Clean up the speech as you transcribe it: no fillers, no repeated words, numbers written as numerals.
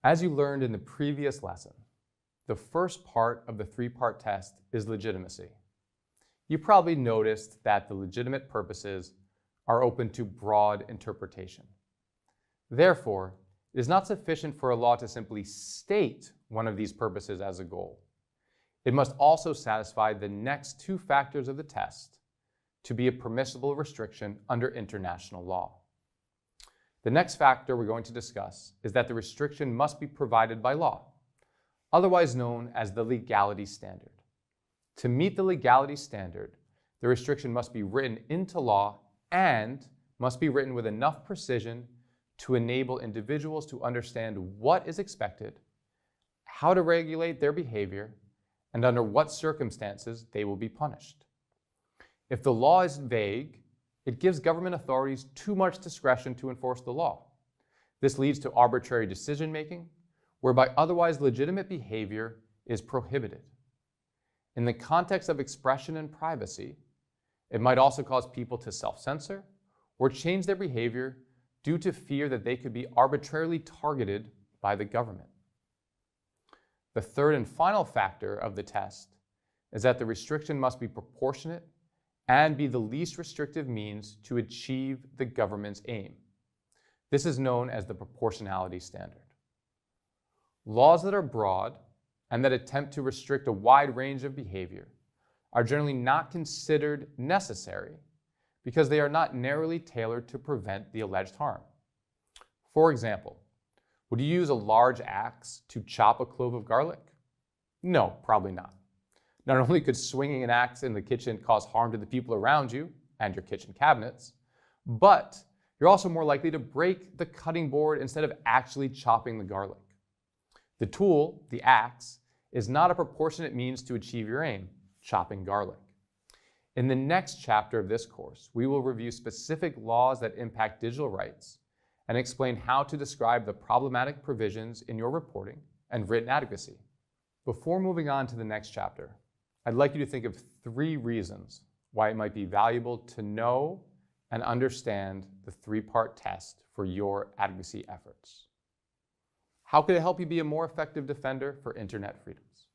As you learned in the previous lesson, the first part of the three-part test is legitimacy. You probably noticed that the legitimate purposes are open to broad interpretation. Therefore, it is not sufficient for a law to simply state one of these purposes as a goal. It must also satisfy the next two factors of the test to be a permissible restriction under international law. The next factor we're going to discuss is that the restriction must be provided by law, otherwise known as the legality standard. To meet the legality standard, the restriction must be written into law and must be written with enough precision to enable individuals to understand what is expected, how to regulate their behavior, and under what circumstances they will be punished. If the law is vague, it gives government authorities too much discretion to enforce the law. This leads to arbitrary decision-making, whereby otherwise legitimate behavior is prohibited. In the context of expression and privacy, it might also cause people to self-censor or change their behavior due to fear that they could be arbitrarily targeted by the government. The third and final factor of the test is that the restriction must be proportionate and be the least restrictive means to achieve the government's aim. This is known as the proportionality standard. Laws that are broad and that attempt to restrict a wide range of behavior are generally not considered necessary because they are not narrowly tailored to prevent the alleged harm. For example, would you use a large axe to chop a clove of garlic? No, probably not. Not only could swinging an axe in the kitchen cause harm to the people around you and your kitchen cabinets, but you're also more likely to break the cutting board instead of actually chopping the garlic. The tool, the axe, is not a proportionate means to achieve your aim, chopping garlic. In the next chapter of this course, we will review specific laws that impact digital rights and explain how to describe the problematic provisions in your reporting and written adequacy. Before moving on to the next chapter, I'd like you to think of 3 reasons why it might be valuable to know and understand the 3-part test for your adequacy efforts. How could it help you be a more effective defender for internet freedoms?